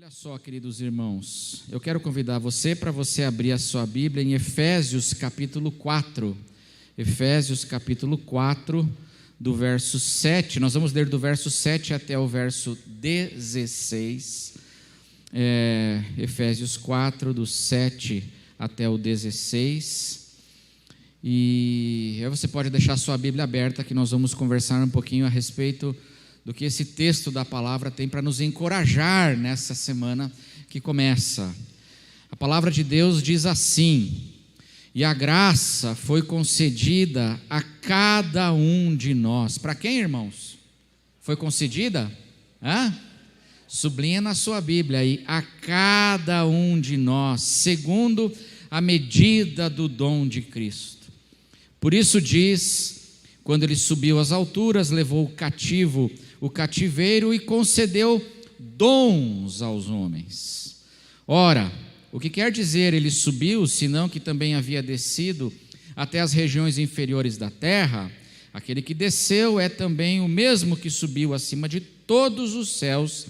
Olha só, queridos irmãos, eu quero convidar você para você abrir a sua Bíblia em Efésios capítulo 4. Efésios capítulo 4, do verso 7. Nós vamos ler do verso 7 até o verso 16. Efésios 4, do 7 até o 16. E aí você pode deixar a sua Bíblia aberta, que nós vamos conversar um pouquinho a respeito do que esse texto da palavra tem para nos encorajar nessa semana que começa. A palavra de Deus diz assim: e a graça foi concedida a cada um de nós. Para quem, irmãos? Foi concedida? Sublinha na sua Bíblia aí: a cada um de nós, segundo a medida do dom de Cristo. Por isso diz: quando ele subiu às alturas, levou o cativo o cativeiro e concedeu dons aos homens. Ora, o que quer dizer ele subiu, senão que também havia descido até as regiões inferiores da terra? Aquele que desceu é também o mesmo que subiu acima de todos os céus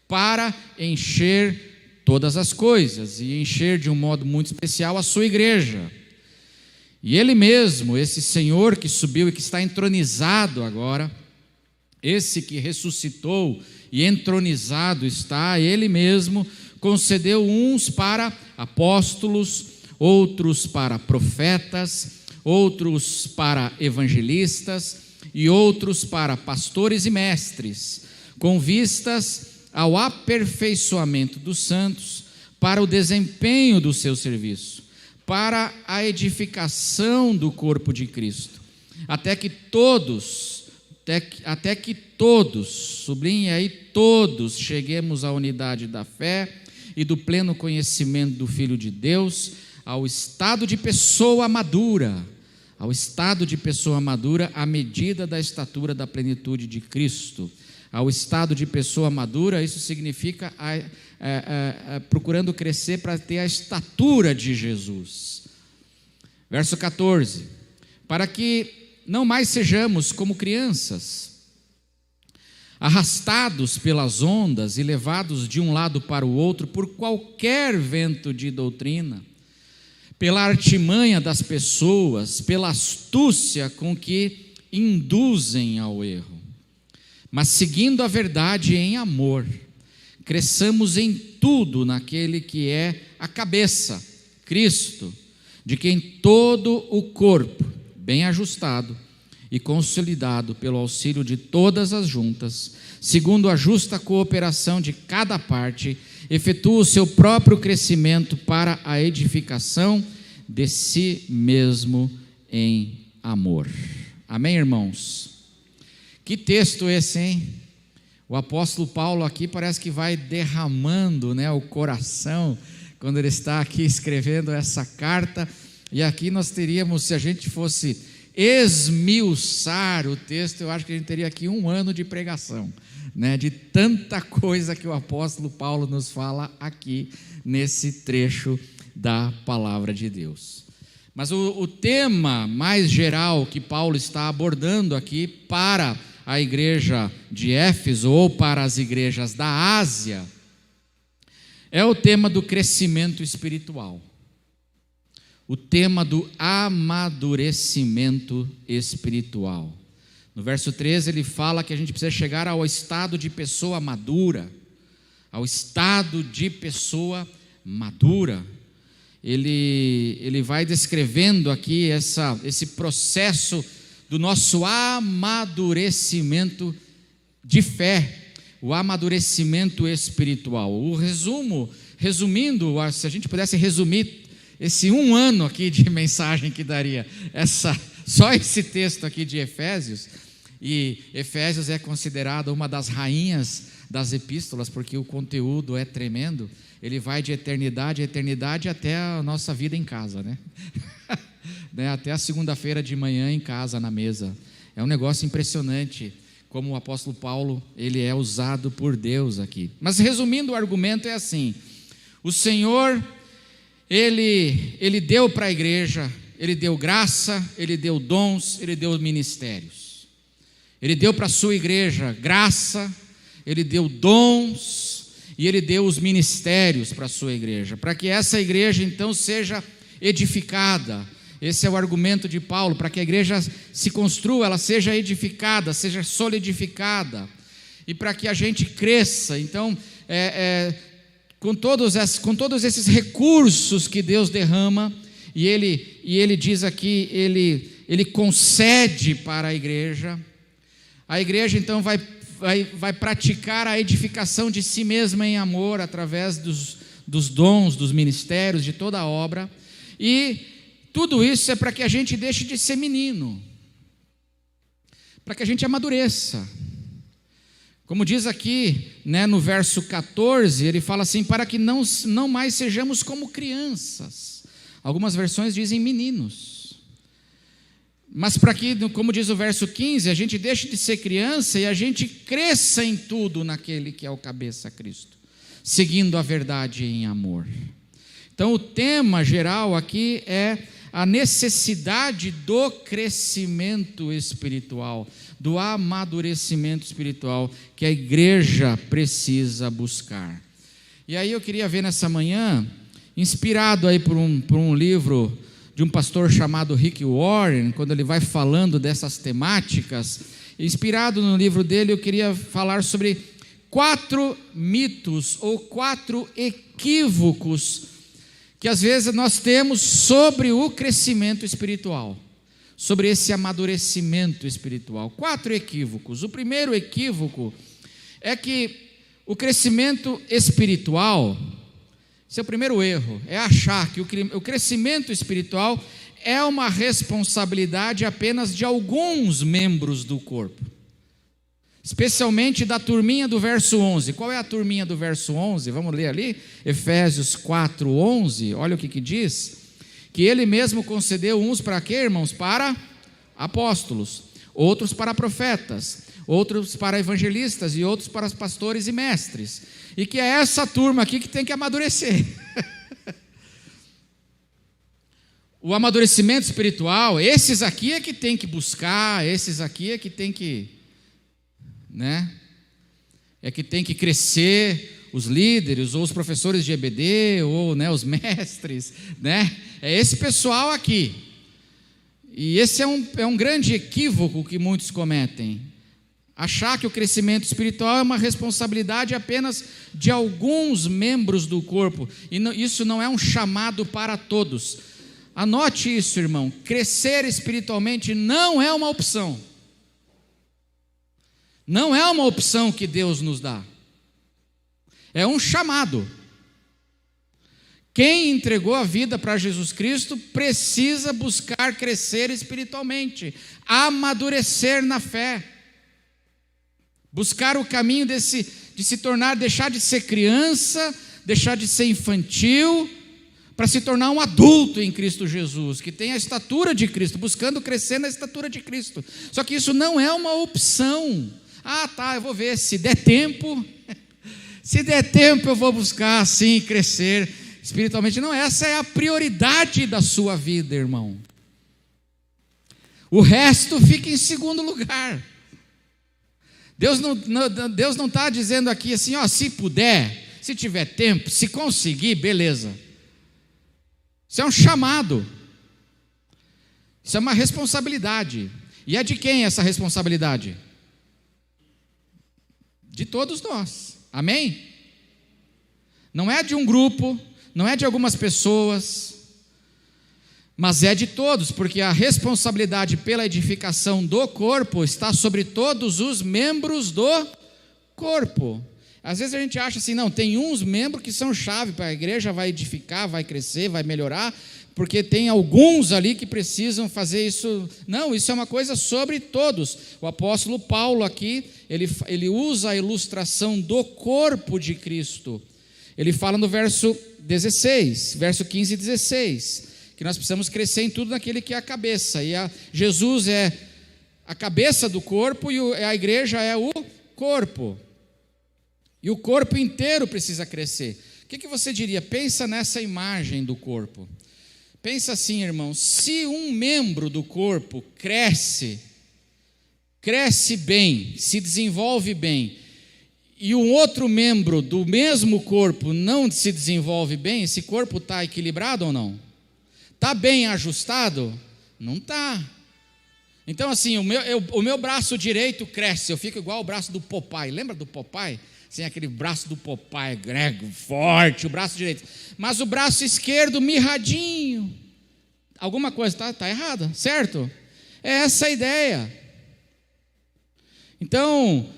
para encher todas as coisas, e encher de um modo muito especial a sua igreja. E ele mesmo, esse Senhor que subiu e que está entronizado agora, esse que ressuscitou e entronizado está, ele mesmo concedeu uns para apóstolos, outros para profetas, outros para evangelistas e outros para pastores e mestres, com vistas ao aperfeiçoamento dos santos, para o desempenho do seu serviço, para a edificação do corpo de Cristo, até que todos, sublinhe aí, todos cheguemos à unidade da fé e do pleno conhecimento do Filho de Deus, ao estado de pessoa madura, à medida da estatura da plenitude de Cristo. Ao estado de pessoa madura, isso significa procurando crescer para ter a estatura de Jesus. Verso 14: para que não mais sejamos como crianças, arrastados pelas ondas e levados de um lado para o outro por qualquer vento de doutrina, pela artimanha das pessoas, pela astúcia com que induzem ao erro, mas seguindo a verdade em amor, cresçamos em tudo naquele que é a cabeça, Cristo, de quem todo o corpo, bem ajustado e consolidado pelo auxílio de todas as juntas, segundo a justa cooperação de cada parte, efetua o seu próprio crescimento para a edificação de si mesmo em amor. Amém, irmãos? Que texto esse, hein? O apóstolo Paulo aqui parece que vai derramando, o coração, quando ele está aqui escrevendo essa carta. E aqui nós teríamos, se a gente fosse esmiuçar o texto, eu acho que a gente teria aqui 1 ano de pregação, de tanta coisa que o apóstolo Paulo nos fala aqui nesse trecho da palavra de Deus. Mas o tema mais geral que Paulo está abordando aqui para a igreja de Éfeso ou para as igrejas da Ásia é o tema do crescimento espiritual. O tema do amadurecimento espiritual. No verso 13 ele fala que a gente precisa chegar ao estado de pessoa madura. Ao estado de pessoa madura. Ele vai descrevendo aqui esse processo do nosso amadurecimento de fé, o amadurecimento espiritual. Resumindo, se a gente pudesse resumir esse 1 ano aqui de mensagem que daria só esse texto aqui de Efésios, e Efésios é considerada uma das rainhas das epístolas, porque o conteúdo é tremendo, ele vai de eternidade a eternidade até a nossa vida em casa, até a segunda-feira de manhã em casa, na mesa. É um negócio impressionante, como o apóstolo Paulo, ele é usado por Deus aqui. Mas resumindo, o argumento é assim: o Senhor, Ele deu para a igreja, Ele deu graça, Ele deu dons, Ele deu ministérios. Ele deu para a sua igreja graça, Ele deu dons, e Ele deu os ministérios para a sua igreja, para que essa igreja então seja edificada. Esse é o argumento de Paulo, para que a igreja se construa, ela seja edificada, seja solidificada, e para que a gente cresça. Então, com todos esses recursos que Deus derrama, e ele diz aqui, ele concede para a igreja então vai praticar a edificação de si mesma em amor, através dos dons, dos ministérios, de toda a obra, e tudo isso é para que a gente deixe de ser menino, para que a gente amadureça. Como diz aqui, né, no verso 14, ele fala assim, para que não mais sejamos como crianças. Algumas versões dizem meninos. Mas para que, como diz o verso 15, a gente deixe de ser criança e a gente cresça em tudo naquele que é o cabeça, Cristo, seguindo a verdade em amor. Então o tema geral aqui é a necessidade do crescimento espiritual, do amadurecimento espiritual que a igreja precisa buscar. E aí eu queria ver nessa manhã, inspirado aí por um livro de um pastor chamado Rick Warren, quando ele vai falando dessas temáticas, inspirado no livro dele, eu queria falar sobre 4 mitos ou 4 equívocos que às vezes nós temos sobre o crescimento espiritual, sobre esse amadurecimento espiritual. 4 equívocos. O primeiro equívoco é que o crescimento espiritual, esse é o primeiro erro, é achar que o crescimento espiritual é uma responsabilidade apenas de alguns membros do corpo, especialmente da turminha do verso 11. Qual é a turminha do verso 11? Vamos ler ali, Efésios 4:11, olha o que diz, que Ele mesmo concedeu uns para quê, irmãos? Para apóstolos, outros para profetas, outros para evangelistas e outros para pastores e mestres, e que é essa turma aqui que tem que amadurecer. O amadurecimento espiritual, esses aqui é que tem que buscar, esses aqui é que tem que, né? É que tem que crescer, os líderes, ou os professores de EBD, ou, né, os mestres, né? É esse pessoal aqui. E esse é um grande equívoco que muitos cometem. Achar que o crescimento espiritual é uma responsabilidade apenas de alguns membros do corpo. E isso não é um chamado para todos. Anote isso, irmão. Crescer espiritualmente não é uma opção. Não é uma opção que Deus nos dá. É um chamado. Quem entregou a vida para Jesus Cristo precisa buscar crescer espiritualmente, amadurecer na fé. Buscar o caminho de se tornar, deixar de ser criança, deixar de ser infantil, para se tornar um adulto em Cristo Jesus, que tem a estatura de Cristo, buscando crescer na estatura de Cristo. Só que isso não é uma opção. Ah, tá, eu vou ver, se der tempo, eu vou buscar assim crescer espiritualmente. Não, essa é a prioridade da sua vida, irmão. O resto fica em segundo lugar. Deus não está dizendo aqui assim, ó, se puder, se tiver tempo, se conseguir, beleza. Isso é um chamado. Isso é uma responsabilidade. E é de quem essa responsabilidade? De todos nós. Amém? Não é de um grupo, não é de algumas pessoas, mas é de todos, porque a responsabilidade pela edificação do corpo está sobre todos os membros do corpo. Às vezes a gente acha assim, não, tem uns membros que são chave para a igreja, vai edificar, vai crescer, vai melhorar, porque tem alguns ali que precisam fazer isso. Não, isso é uma coisa sobre todos. O apóstolo Paulo aqui, ele usa a ilustração do corpo de Cristo. Ele fala no verso 16, verso 15 e 16, que nós precisamos crescer em tudo naquele que é a cabeça, e Jesus é a cabeça do corpo e a igreja é o corpo, e o corpo inteiro precisa crescer. O que você diria? Pensa nessa imagem do corpo, pensa assim, irmão, se um membro do corpo cresce bem, se desenvolve bem, e um outro membro do mesmo corpo não se desenvolve bem, esse corpo está equilibrado ou não? Está bem ajustado? Não está. Então assim, o meu braço direito cresce, eu fico igual o braço do Popeye. Lembra do Popeye? Assim, aquele braço do Popeye, grego, forte, o braço direito. Mas o braço esquerdo mirradinho. Alguma coisa está errada, certo? É essa a ideia. Então,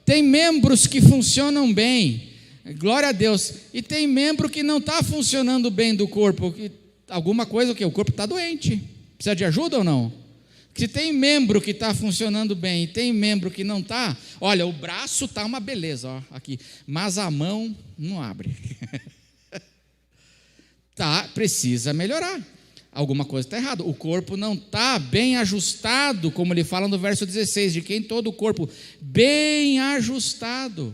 tem membros que funcionam bem, glória a Deus, e tem membro que não está funcionando bem do corpo, alguma coisa, o corpo está doente, precisa de ajuda ou não? Se tem membro que está funcionando bem e tem membro que não está, olha, o braço está uma beleza, ó, aqui, mas a mão não abre, precisa melhorar. Alguma coisa está errada, o corpo não está bem ajustado, como ele fala no verso 16, de quem todo o corpo bem ajustado,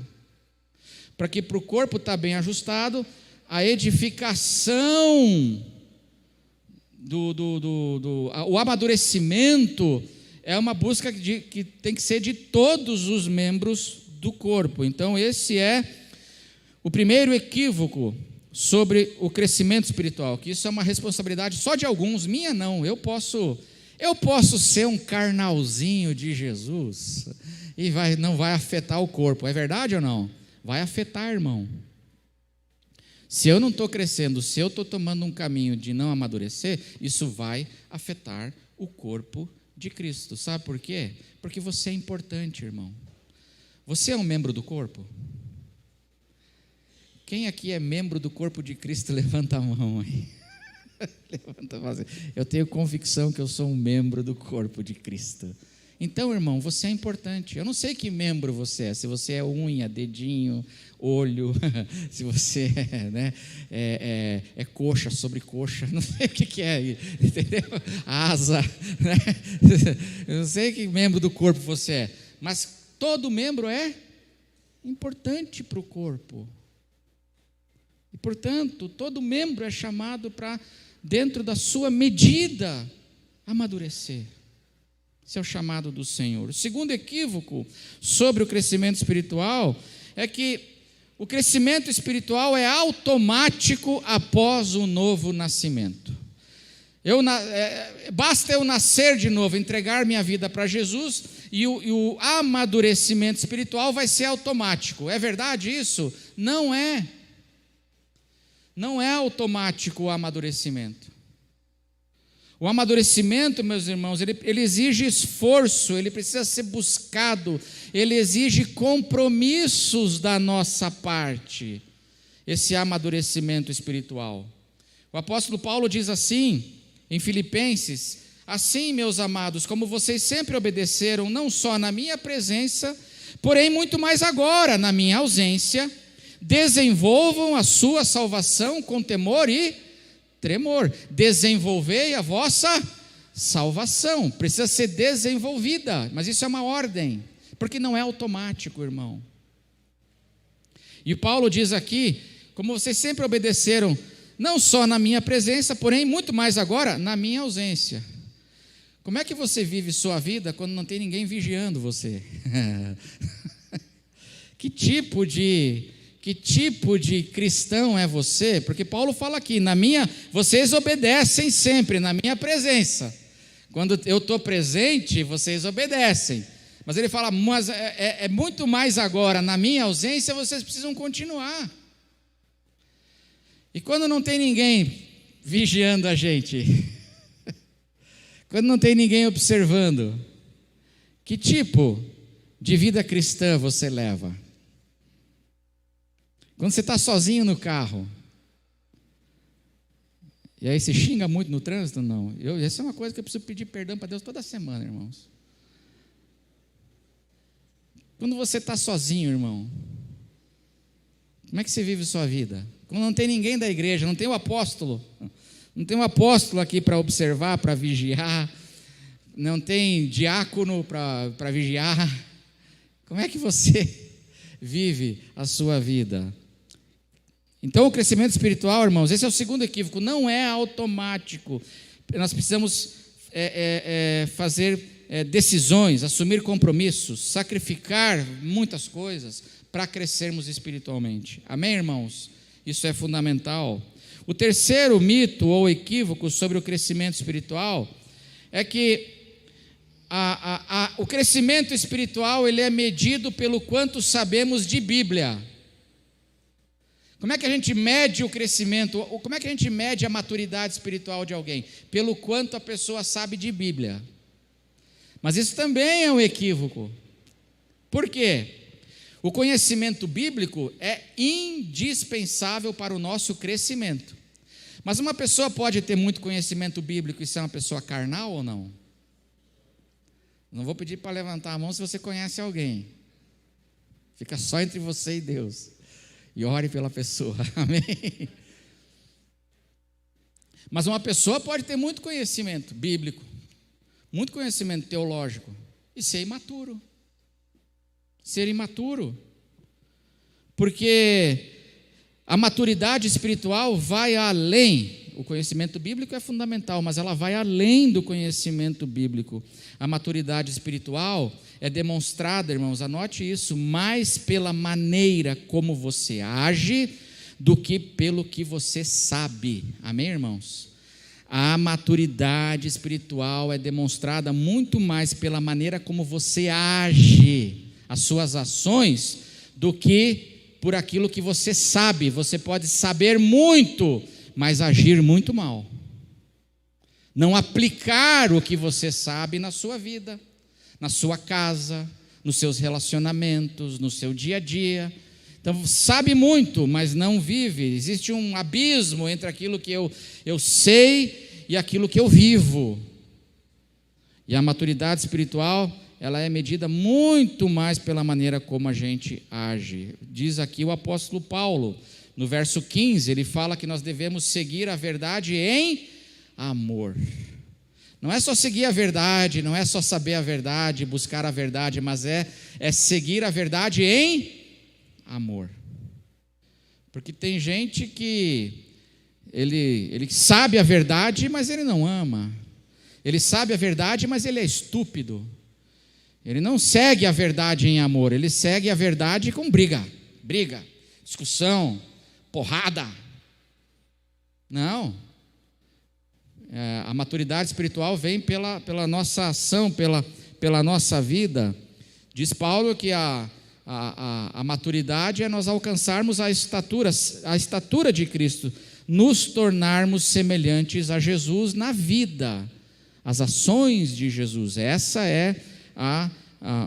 para que para o corpo estar bem ajustado, a edificação, o amadurecimento, é uma busca que tem que ser de todos os membros do corpo. Então esse é o primeiro equívoco sobre o crescimento espiritual, que isso é uma responsabilidade só de alguns, minha não. Eu posso ser um carnalzinho de Jesus e não vai afetar o corpo, é verdade ou não? Vai afetar, irmão. Se eu não estou crescendo, se eu estou tomando um caminho de não amadurecer, isso vai afetar o corpo de Cristo. Sabe por quê? Porque você é importante, irmão. Você é um membro do corpo? Quem aqui é membro do corpo de Cristo, levanta a mão aí. Levanta a mão. Eu tenho convicção que eu sou um membro do corpo de Cristo. Então, irmão, você é importante. Eu não sei que membro você é, se você é unha, dedinho, olho, se você é coxa sobre coxa, não sei o que é, entendeu? Asa, né? Eu não sei que membro do corpo você é, mas todo membro é importante para o corpo. E, portanto, todo membro é chamado para, dentro da sua medida, amadurecer. Esse é o chamado do Senhor. O segundo equívoco sobre o crescimento espiritual é que o crescimento espiritual é automático após o novo nascimento. Basta eu nascer de novo, entregar minha vida para Jesus e o amadurecimento espiritual vai ser automático. É verdade isso? Não é. Não é automático o amadurecimento. O amadurecimento, meus irmãos, ele exige esforço, ele precisa ser buscado, ele exige compromissos da nossa parte, esse amadurecimento espiritual. O apóstolo Paulo diz assim, em Filipenses: assim, meus amados, como vocês sempre obedeceram, não só na minha presença, porém muito mais agora, na minha ausência, desenvolvam a sua salvação com temor e tremor. Desenvolvei a vossa salvação. Precisa ser desenvolvida, mas isso é uma ordem, porque não é automático, irmão. E Paulo diz aqui: como vocês sempre obedeceram, não só na minha presença, porém muito mais agora na minha ausência. Como é que você vive sua vida quando não tem ninguém vigiando você? Que tipo de cristão é você? Porque Paulo fala aqui, vocês obedecem sempre na minha presença. Quando eu estou presente, vocês obedecem. Mas ele fala, mas é muito mais agora, na minha ausência, vocês precisam continuar. E quando não tem ninguém vigiando a gente, quando não tem ninguém observando, que tipo de vida cristã você leva? Quando você está sozinho no carro, e aí você xinga muito no trânsito? Não. Essa é uma coisa que eu preciso pedir perdão para Deus toda semana, irmãos. Quando você está sozinho, irmão, como é que você vive sua vida? Quando não tem ninguém da igreja, não tem o apóstolo, não tem um apóstolo aqui para observar, para vigiar, não tem diácono para vigiar, como é que você vive a sua vida? Então, o crescimento espiritual, irmãos, esse é o segundo equívoco, não é automático. Nós precisamos fazer decisões, assumir compromissos, sacrificar muitas coisas para crescermos espiritualmente. Amém, irmãos? Isso é fundamental. O terceiro mito ou equívoco sobre o crescimento espiritual é que o crescimento espiritual ele é medido pelo quanto sabemos de Bíblia. Como é que a gente mede o crescimento? Como é que a gente mede a maturidade espiritual de alguém? Pelo quanto a pessoa sabe de Bíblia. Mas isso também é um equívoco. Por quê? O conhecimento bíblico é indispensável para o nosso crescimento. Mas uma pessoa pode ter muito conhecimento bíblico e ser uma pessoa carnal ou não? Não vou pedir para levantar a mão se você conhece alguém. Fica só entre você e Deus. E ore pela pessoa. Amém? Mas uma pessoa pode ter muito conhecimento bíblico, muito conhecimento teológico e ser imaturo. Ser imaturo. Porque a maturidade espiritual vai além. O conhecimento bíblico é fundamental, mas ela vai além do conhecimento bíblico. A maturidade espiritual é demonstrada, irmãos, anote isso, mais pela maneira como você age do que pelo que você sabe. Amém, irmãos? A maturidade espiritual é demonstrada muito mais pela maneira como você age, as suas ações, do que por aquilo que você sabe. Você pode saber muito, mas agir muito mal. Não aplicar o que você sabe na sua vida, na sua casa, nos seus relacionamentos, no seu dia a dia. Então, sabe muito, mas não vive. Existe um abismo entre aquilo que eu sei e aquilo que eu vivo. E a maturidade espiritual, ela é medida muito mais pela maneira como a gente age. Diz aqui o apóstolo Paulo, no verso 15, ele fala que nós devemos seguir a verdade em amor. Não é só seguir a verdade, não é só saber a verdade, buscar a verdade, mas é seguir a verdade em amor. Porque tem gente que ele sabe a verdade, mas ele não ama. Ele sabe a verdade, mas ele é estúpido. Ele não segue a verdade em amor, ele segue a verdade com briga, discussão, porrada. Não. A maturidade espiritual vem pela nossa ação, pela nossa vida. Diz Paulo que a maturidade é nós alcançarmos a estatura de Cristo, nos tornarmos semelhantes a Jesus na vida, as ações de Jesus. Essa é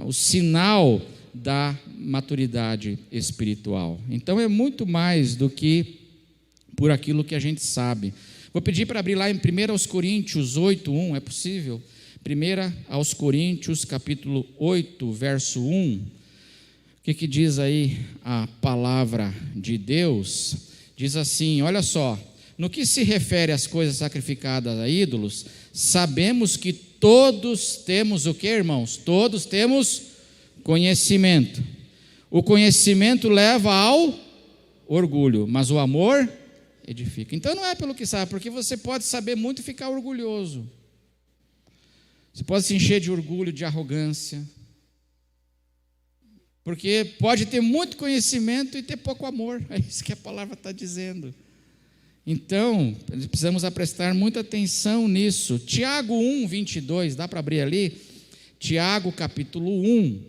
o sinal da maturidade espiritual. Então é muito mais do que por aquilo que a gente sabe. Vou pedir para abrir lá em 1 Coríntios 8:1, é possível? 1 Coríntios capítulo 8, verso 1. O que diz aí a palavra de Deus? Diz assim, olha só: no que se refere às coisas sacrificadas a ídolos, sabemos que todos temos o que, irmãos? Todos temos conhecimento. O conhecimento leva ao orgulho, mas o amor edifica. Então não é pelo que sabe, porque você pode saber muito e ficar orgulhoso. Você pode se encher de orgulho, de arrogância. Porque pode ter muito conhecimento e ter pouco amor. É isso que a palavra está dizendo. Então, precisamos prestar muita atenção nisso. Tiago 1:22, dá para abrir ali? Tiago capítulo 1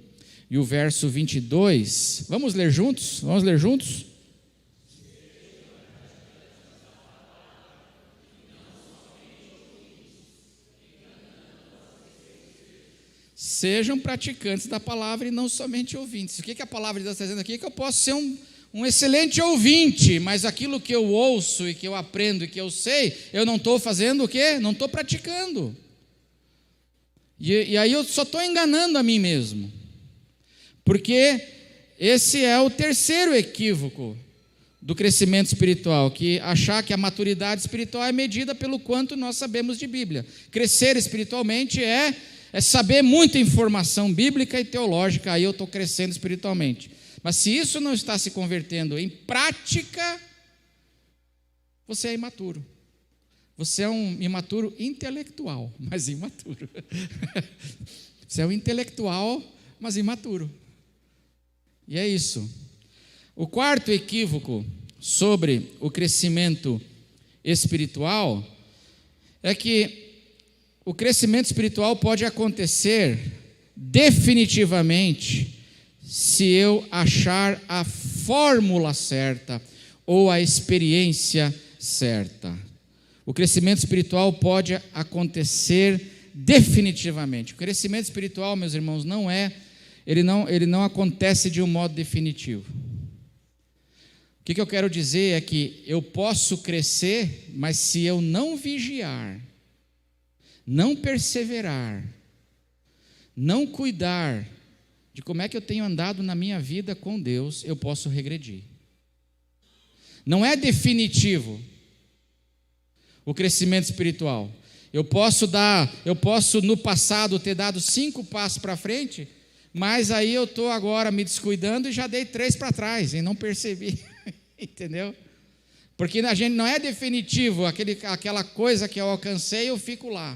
e o verso 22. Vamos ler juntos? Vamos ler juntos? Sejam praticantes da palavra e não somente ouvintes. O que a palavra de Deus está dizendo aqui? Que eu posso ser um excelente ouvinte, mas aquilo que eu ouço e que eu aprendo e que eu sei, eu não estou fazendo o quê? Não estou praticando. E aí eu só estou enganando a mim mesmo. Porque esse é o terceiro equívoco do crescimento espiritual, que achar que a maturidade espiritual é medida pelo quanto nós sabemos de Bíblia. Crescer espiritualmente é saber muita informação bíblica e teológica, aí eu estou crescendo espiritualmente. Mas se isso não está se convertendo em prática, você é imaturo. Você é um imaturo intelectual, mas imaturo. Você é um intelectual, mas imaturo. E é isso. O quarto equívoco sobre o crescimento espiritual é que o crescimento espiritual pode acontecer definitivamente se eu achar a fórmula certa ou a experiência certa. O crescimento espiritual pode acontecer definitivamente. O crescimento espiritual, meus irmãos, ele não acontece de um modo definitivo. O que eu quero dizer é que eu posso crescer, mas se eu não vigiar, não perseverar, não cuidar de como é que eu tenho andado na minha vida com Deus, eu posso regredir. Não é definitivo o crescimento espiritual. Eu posso no passado ter dado 5 passos para frente, mas aí eu estou agora me descuidando e já dei 3 para trás e não percebi. Entendeu? Porque a gente não é definitivo, aquela coisa que eu alcancei, eu fico lá.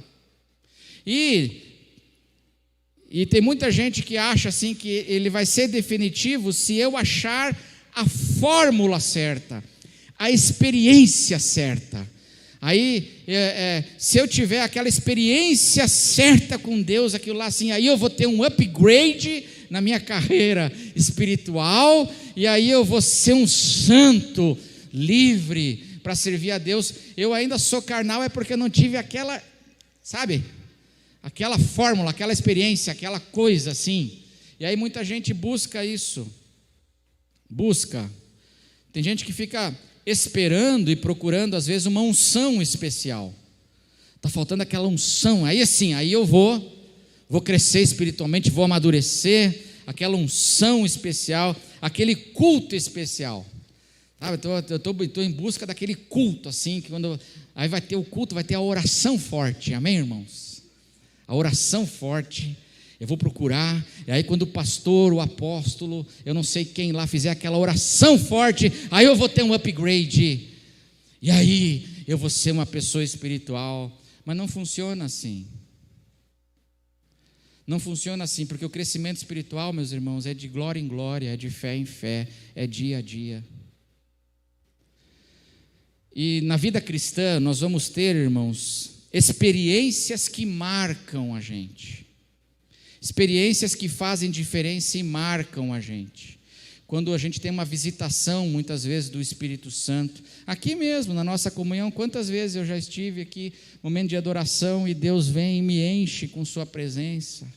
E tem muita gente que acha assim que ele vai ser definitivo se eu achar a fórmula certa, a experiência certa. Aí, se eu tiver aquela experiência certa com Deus, aquilo lá assim, aí eu vou ter um upgrade na minha carreira espiritual, e aí eu vou ser um santo livre para servir a Deus. Eu ainda sou carnal é porque eu não tive aquela, sabe, aquela fórmula, aquela experiência, aquela coisa assim. E aí muita gente busca isso, tem gente que fica esperando e procurando às vezes uma unção especial. Está faltando aquela unção, aí assim, aí eu vou crescer espiritualmente, vou amadurecer, aquela unção especial, aquele culto especial. Eu estou em busca daquele culto assim, que aí vai ter o culto, vai ter a oração forte, amém, irmãos? A oração forte, eu vou procurar, e aí quando o pastor, o apóstolo, eu não sei quem lá fizer aquela oração forte, aí eu vou ter um upgrade, e aí eu vou ser uma pessoa espiritual. Mas não funciona assim. Não funciona assim, porque o crescimento espiritual, meus irmãos, é de glória em glória, é de fé em fé, é dia a dia. E na vida cristã nós vamos ter, irmãos, experiências que marcam a gente. Experiências que fazem diferença e marcam a gente. Quando a gente tem uma visitação, muitas vezes, do Espírito Santo, aqui mesmo, na nossa comunhão, quantas vezes eu já estive aqui, momento de adoração, e Deus vem e me enche com sua presença.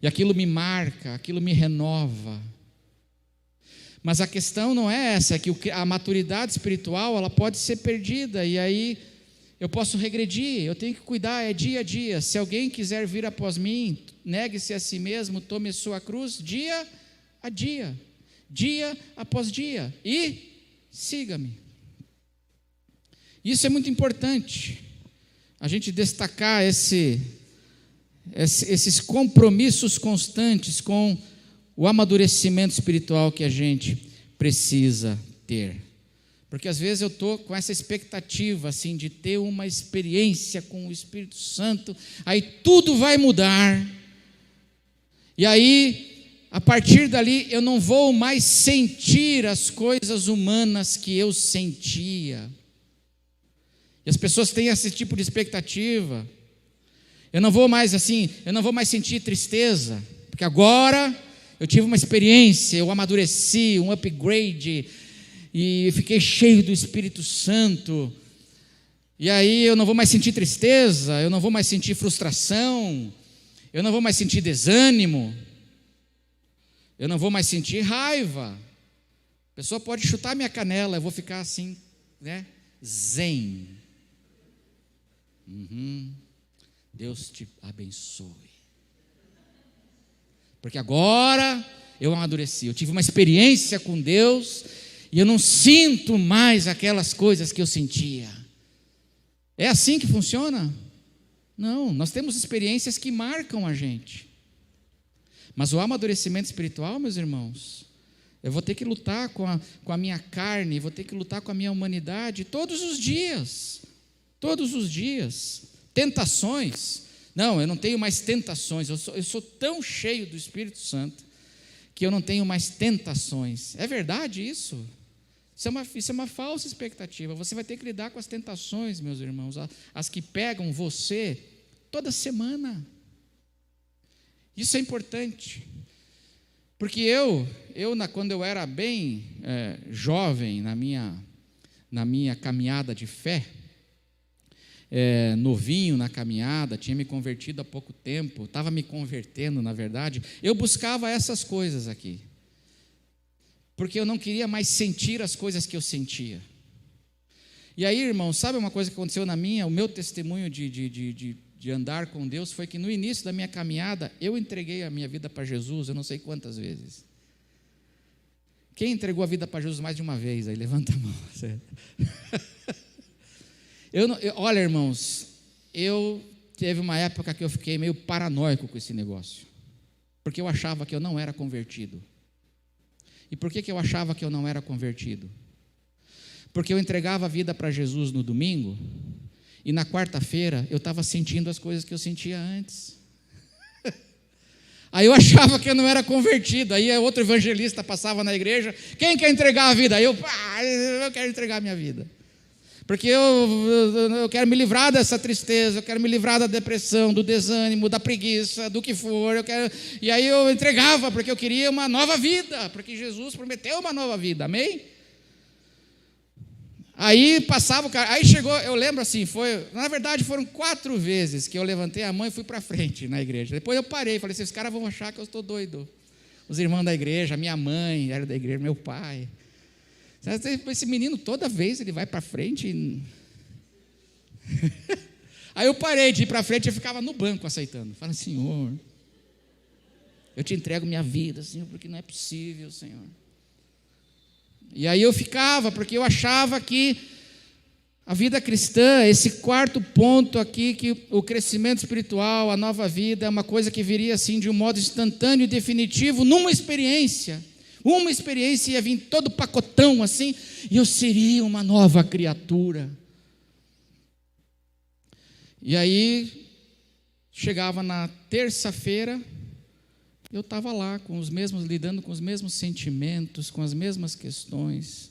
E aquilo me marca, aquilo me renova. Mas a questão não é essa, é que a maturidade espiritual, ela pode ser perdida, e aí eu posso regredir, eu tenho que cuidar, é dia a dia. Se alguém quiser vir após mim, negue-se a si mesmo, tome sua cruz, dia a dia, dia após dia, e siga-me. Isso é muito importante, a gente destacar esses compromissos constantes com o amadurecimento espiritual que a gente precisa ter. Porque às vezes eu estou com essa expectativa assim, de ter uma experiência com o Espírito Santo, aí tudo vai mudar, e aí a partir dali eu não vou mais sentir as coisas humanas que eu sentia. E as pessoas têm esse tipo de expectativa. Eu não vou mais sentir tristeza, porque agora eu tive uma experiência, eu amadureci, um upgrade, e fiquei cheio do Espírito Santo. E aí eu não vou mais sentir tristeza, eu não vou mais sentir frustração, eu não vou mais sentir desânimo, eu não vou mais sentir raiva. A pessoa pode chutar minha canela, eu vou ficar assim, né? Zen. Deus te abençoe. Porque agora eu amadureci, eu tive uma experiência com Deus, e eu não sinto mais aquelas coisas que eu sentia. É assim que funciona? Não, nós temos experiências que marcam a gente. Mas o amadurecimento espiritual, meus irmãos, eu vou ter que lutar com a minha carne, vou ter que lutar com a minha humanidade todos os dias. todos os dias. Tentações. Não, eu não tenho mais tentações, eu sou tão cheio do Espírito Santo que eu não tenho mais tentações. É verdade isso? Isso é uma falsa expectativa. Você vai ter que lidar com as tentações, meus irmãos, as que pegam você toda semana. Isso é importante, porque quando eu era bem jovem na minha caminhada de fé, novinho na caminhada, tinha me convertido há pouco tempo, estava me convertendo, na verdade, eu buscava essas coisas aqui, porque eu não queria mais sentir as coisas que eu sentia. E aí, irmão, sabe uma coisa que aconteceu o meu testemunho de andar com Deus foi que no início da minha caminhada, eu entreguei a minha vida para Jesus, eu não sei quantas vezes. Quem entregou a vida para Jesus mais de uma vez? Aí levanta a mão. Olha, irmãos, teve uma época que eu fiquei meio paranoico com esse negócio, porque eu achava que eu não era convertido. E por que eu achava que eu não era convertido? Porque eu entregava a vida para Jesus no domingo, e na quarta-feira eu estava sentindo as coisas que eu sentia antes. Aí eu achava que eu não era convertido. Aí outro evangelista passava na igreja: quem quer entregar a vida? Aí eu quero entregar a minha vida, porque eu quero me livrar dessa tristeza, eu quero me livrar da depressão, do desânimo, da preguiça, do que for. E aí eu entregava, porque eu queria uma nova vida, porque Jesus prometeu uma nova vida, amém? Aí passava o cara, aí chegou, eu lembro assim, na verdade foram 4 vezes que eu levantei a mão e fui para frente na igreja. Depois eu parei, falei assim: esses caras vão achar que eu estou doido. Os irmãos da igreja, minha mãe era da igreja, meu pai. Esse menino toda vez ele vai para frente. Aí eu parei de ir para frente e ficava no banco aceitando. Fala: Senhor, eu te entrego minha vida, Senhor, porque não é possível, Senhor. E aí eu ficava, porque eu achava que a vida cristã, esse quarto ponto aqui, que o crescimento espiritual, a nova vida, é uma coisa que viria assim de um modo instantâneo e definitivo, numa experiência. Uma experiência ia vir todo pacotão assim, e eu seria uma nova criatura. E aí, chegava na terça-feira, eu estava lá, lidando com os mesmos sentimentos, com as mesmas questões.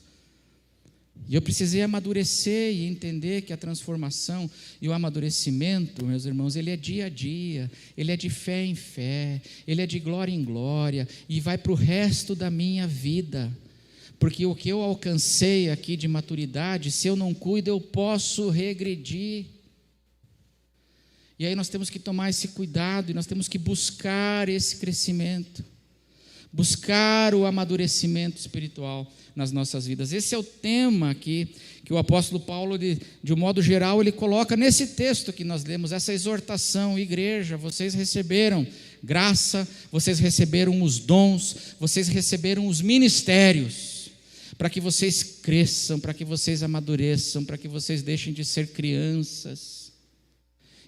E eu precisei amadurecer e entender que a transformação e o amadurecimento, meus irmãos, ele é dia a dia, ele é de fé em fé, ele é de glória em glória, e vai para o resto da minha vida. Porque o que eu alcancei aqui de maturidade, se eu não cuido, eu posso regredir. E aí nós temos que tomar esse cuidado, e nós temos que buscar esse crescimento, buscar o amadurecimento espiritual nas nossas vidas. Esse é o tema aqui que o apóstolo Paulo, de um modo geral, ele coloca nesse texto que nós lemos, essa exortação: igreja, vocês receberam graça, vocês receberam os dons, vocês receberam os ministérios, para que vocês cresçam, para que vocês amadureçam, para que vocês deixem de ser crianças,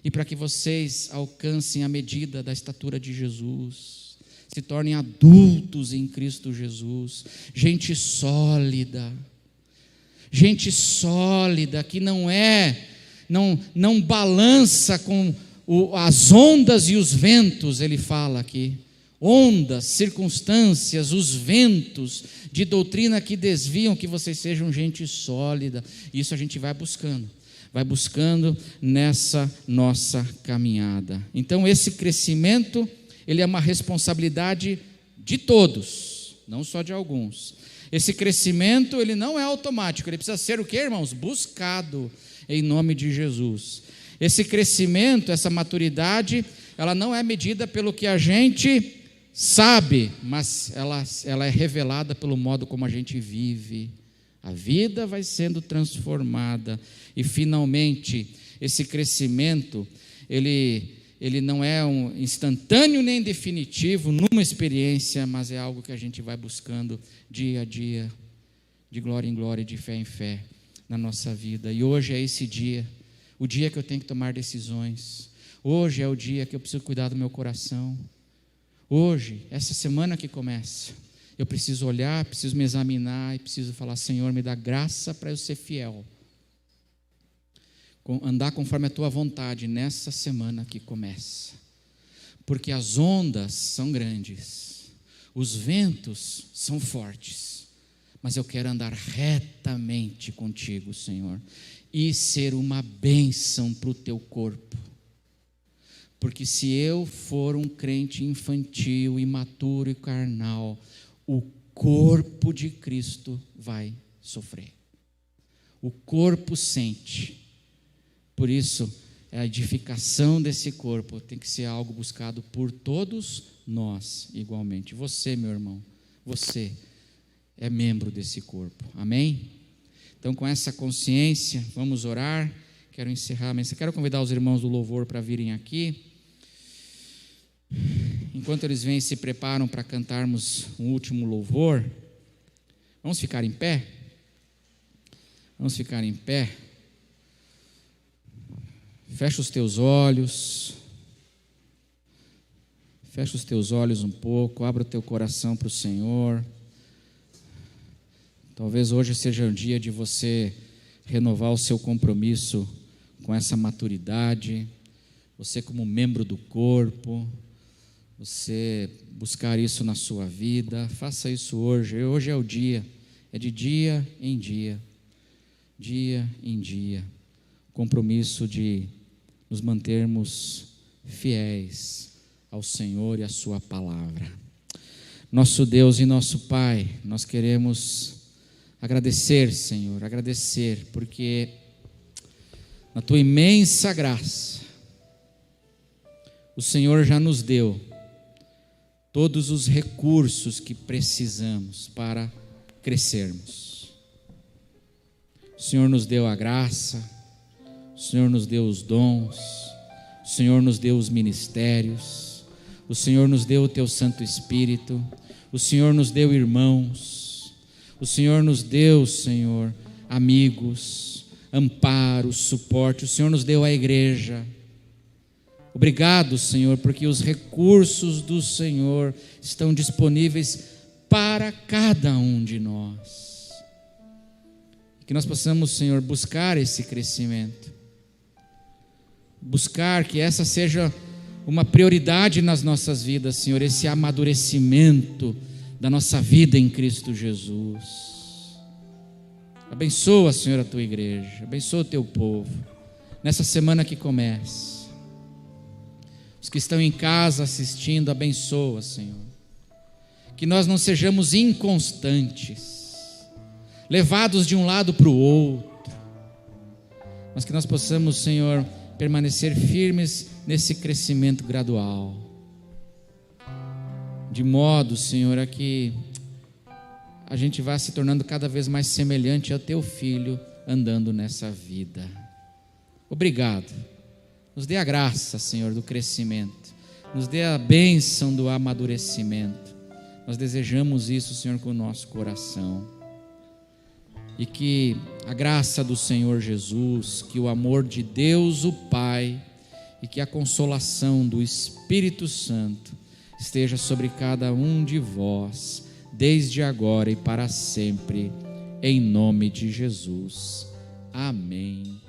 e para que vocês alcancem a medida da estatura de Jesus, se tornem adultos em Cristo Jesus, gente sólida, que não balança com as ondas e os ventos. Ele fala aqui, ondas, circunstâncias, os ventos de doutrina que desviam, que vocês sejam gente sólida. Isso a gente vai buscando nessa nossa caminhada. Então esse crescimento, ele é uma responsabilidade de todos, não só de alguns. Esse crescimento, ele não é automático, ele precisa ser o quê, irmãos? Buscado em nome de Jesus. Esse crescimento, essa maturidade, ela não é medida pelo que a gente sabe, mas ela é revelada pelo modo como a gente vive. A vida vai sendo transformada, e finalmente esse crescimento, ele não é um instantâneo nem definitivo numa experiência, mas é algo que a gente vai buscando dia a dia, de glória em glória, de fé em fé na nossa vida. E hoje é esse dia, o dia que eu tenho que tomar decisões. Hoje é o dia que eu preciso cuidar do meu coração. Hoje, essa semana que começa, eu preciso olhar, preciso me examinar e preciso falar: Senhor, me dá graça para eu ser fiel. andar conforme a tua vontade nessa semana que começa, porque as ondas são grandes, os ventos são fortes, mas eu quero andar retamente contigo, Senhor, e ser uma bênção para o teu corpo, porque se eu for um crente infantil, imaturo e carnal, o corpo de Cristo vai sofrer, o corpo sente. Por isso, a edificação desse corpo tem que ser algo buscado por todos nós igualmente. Você, meu irmão, você é membro desse corpo, amém? Então, com essa consciência, vamos orar. Quero encerrar a mensagem. Quero convidar os irmãos do louvor para virem aqui. Enquanto eles vêm e se preparam para cantarmos um último louvor, vamos ficar em pé? Vamos ficar em pé. Fecha os teus olhos. Fecha os teus olhos um pouco, abra o teu coração para o Senhor. Talvez hoje seja o dia de você renovar o seu compromisso com essa maturidade, você como membro do corpo, você buscar isso na sua vida. Faça isso hoje. Hoje é o dia, é de dia em dia, dia em dia, compromisso de nos mantermos fiéis ao Senhor e à sua palavra. Nosso Deus e nosso Pai, nós queremos agradecer, Senhor, agradecer, porque na tua imensa graça, o Senhor já nos deu todos os recursos que precisamos para crescermos. O Senhor nos deu a graça, o Senhor nos deu os dons, o Senhor nos deu os ministérios, o Senhor nos deu o teu Santo Espírito, o Senhor nos deu irmãos, o Senhor nos deu, Senhor, amigos, amparo, suporte, o Senhor nos deu a igreja. Obrigado, Senhor, porque os recursos do Senhor estão disponíveis para cada um de nós. Que nós possamos, Senhor, buscar esse crescimento, buscar que essa seja uma prioridade nas nossas vidas, Senhor, esse amadurecimento da nossa vida em Cristo Jesus. Abençoa, Senhor, a tua igreja, abençoa o teu povo, nessa semana que começa. Os que estão em casa assistindo, abençoa, Senhor. Que nós não sejamos inconstantes, levados de um lado para o outro, mas que nós possamos, Senhor, permanecer firmes nesse crescimento gradual, de modo, Senhor, a que a gente vá se tornando cada vez mais semelhante ao teu Filho andando nessa vida. Obrigado. Nos dê a graça, Senhor, do crescimento, nos dê a bênção do amadurecimento. Nós desejamos isso, Senhor, com o nosso coração. E que a graça do Senhor Jesus, que o amor de Deus o Pai e que a consolação do Espírito Santo esteja sobre cada um de vós, desde agora e para sempre, em nome de Jesus. Amém.